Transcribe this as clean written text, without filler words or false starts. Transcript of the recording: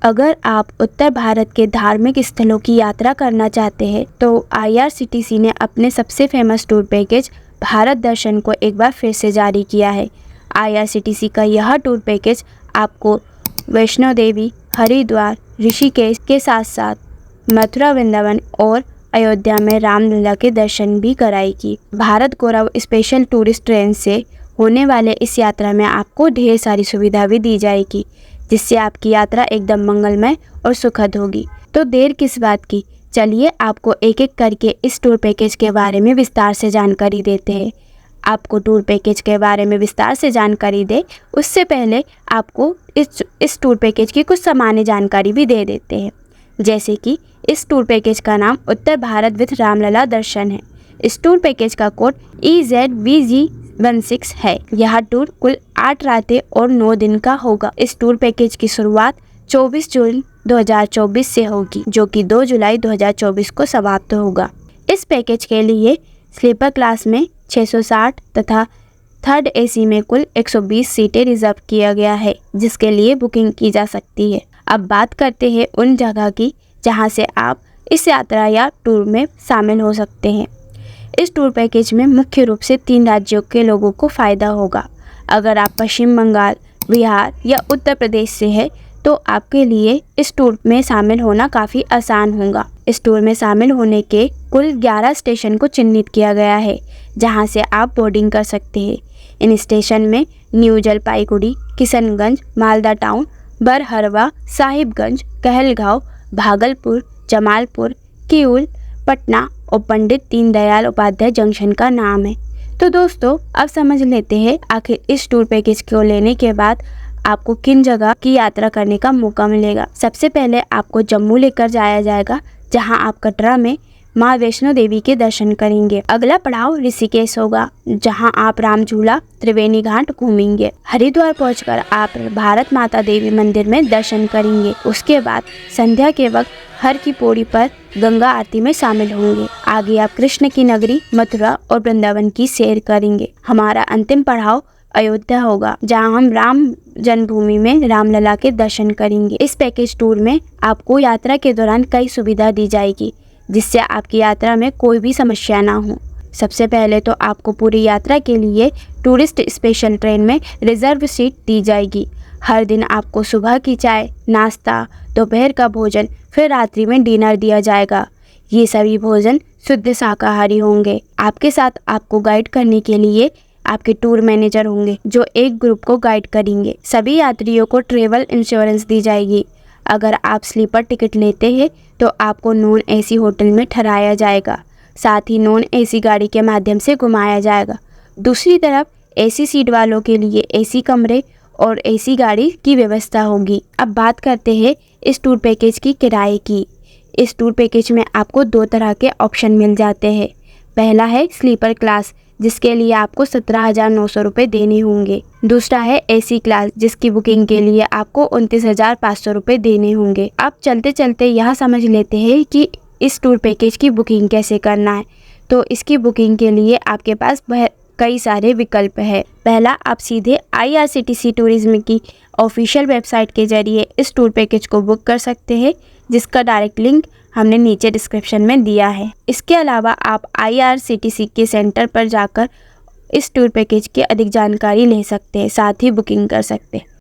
अगर आप उत्तर भारत के धार्मिक स्थलों की यात्रा करना चाहते हैं तो IRCTC ने अपने सबसे फेमस टूर पैकेज भारत दर्शन को एक बार फिर से जारी किया है। IRCTC का यह टूर पैकेज आपको वैष्णो देवी, हरिद्वार, ऋषिकेश के साथ साथ मथुरा, वृंदावन और अयोध्या में रामलला के दर्शन भी कराएगी। भारत गौरव स्पेशल टूरिस्ट ट्रेन से होने वाले इस यात्रा में आपको ढेर सारी सुविधा भी दी जाएगी, जिससे आपकी यात्रा एकदम मंगलमय और सुखद होगी। तो देर किस बात की, चलिए आपको एक एक करके इस टूर पैकेज के बारे में विस्तार से जानकारी देते हैं। आपको टूर पैकेज के बारे में विस्तार से जानकारी दे उससे पहले आपको इस टूर पैकेज की कुछ सामान्य जानकारी भी दे देते हैं। जैसे कि इस टूर पैकेज का नाम उत्तर भारत विद रामलला दर्शन है। इस टूर पैकेज का कोड EZVG16 है। यह टूर कुल 8 रातें और 9 दिन का होगा। इस टूर पैकेज की शुरुआत 24 जून 2024 से होगी, जो कि 2 जुलाई 2024 को समाप्त होगा। इस पैकेज के लिए स्लीपर क्लास में 660 तथा थर्ड AC में कुल 120 सीटें रिजर्व किया गया है, जिसके लिए बुकिंग की जा सकती है। अब बात करते हैं उन जगह की जहां से आप इस यात्रा या टूर में शामिल हो सकते हैं। इस टूर पैकेज में मुख्य रूप से 3 राज्यों के लोगों को फ़ायदा होगा। अगर आप पश्चिम बंगाल, बिहार या उत्तर प्रदेश से हैं तो आपके लिए इस टूर में शामिल होना काफ़ी आसान होगा। इस टूर में शामिल होने के कुल 11 स्टेशन को चिन्हित किया गया है, जहां से आप बोर्डिंग कर सकते हैं। इन स्टेशन में न्यू जलपाईगुड़ी, किशनगंज, मालदा टाउन, बरहरवा, साहिबगंज, कहलगांव, भागलपुर, जमालपुर, किऊल, पटना और पंडित दीनदयाल उपाध्याय जंक्शन का नाम है। तो दोस्तों, अब समझ लेते हैं आखिर इस टूर पैकेज को लेने के बाद आपको किन जगह की यात्रा करने का मौका मिलेगा। सबसे पहले आपको जम्मू लेकर जाया जाएगा, जहां आप कटरा में माँ वैष्णो देवी के दर्शन करेंगे। अगला पड़ाव ऋषिकेश होगा, जहां आप राम झूला, त्रिवेणी घाट घूमेंगे। हरिद्वार पहुंचकर आप भारत माता देवी मंदिर में दर्शन करेंगे। उसके बाद संध्या के वक्त हर की पौड़ी पर गंगा आरती में शामिल होंगे। आगे आप कृष्ण की नगरी मथुरा और वृंदावन की सैर करेंगे। हमारा अंतिम पड़ाव अयोध्या होगा, जहां हम राम जन्मभूमि में रामलला के दर्शन करेंगे। इस पैकेज टूर में आपको यात्रा के दौरान कई सुविधा दी जाएगी, जिससे आपकी यात्रा में कोई भी समस्या ना हो। सबसे पहले तो आपको पूरी यात्रा के लिए टूरिस्ट स्पेशल ट्रेन में रिजर्व सीट दी जाएगी। हर दिन आपको सुबह की चाय, नाश्ता, दोपहर का भोजन, फिर रात्रि में डिनर दिया जाएगा। ये सभी भोजन शुद्ध शाकाहारी होंगे। आपके साथ आपको गाइड करने के लिए आपके टूर मैनेजर होंगे, जो एक ग्रुप को गाइड करेंगे। सभी यात्रियों को ट्रेवल इंश्योरेंस दी जाएगी। अगर आप स्लीपर टिकट लेते हैं तो आपको नॉन AC होटल में ठहराया जाएगा, साथ ही नॉन AC गाड़ी के माध्यम से घुमाया जाएगा। दूसरी तरफ AC सीट वालों के लिए AC कमरे और AC गाड़ी की व्यवस्था होगी। अब बात करते हैं इस टूर पैकेज की किराए की। इस टूर पैकेज में आपको 2 तरह के ऑप्शन मिल जाते हैं। पहला है स्लीपर क्लास, जिसके लिए आपको 17,900 रुपये देने होंगे। दूसरा है AC क्लास, जिसकी बुकिंग के लिए आपको 29,500 रुपये देने होंगे। अब चलते चलते यह समझ लेते हैं कि इस टूर पैकेज की बुकिंग कैसे करना है। तो इसकी बुकिंग के लिए आपके पास कई सारे विकल्प है। पहला, आप सीधे IRCTC टूरिज्म की ऑफिशियल वेबसाइट के जरिए इस टूर पैकेज को बुक कर सकते हैं, जिसका डायरेक्ट लिंक हमने नीचे डिस्क्रिप्शन में दिया है। इसके अलावा आप IRCTC के सेंटर पर जाकर इस टूर पैकेज की अधिक जानकारी ले सकते हैं, साथ ही बुकिंग कर सकते हैं।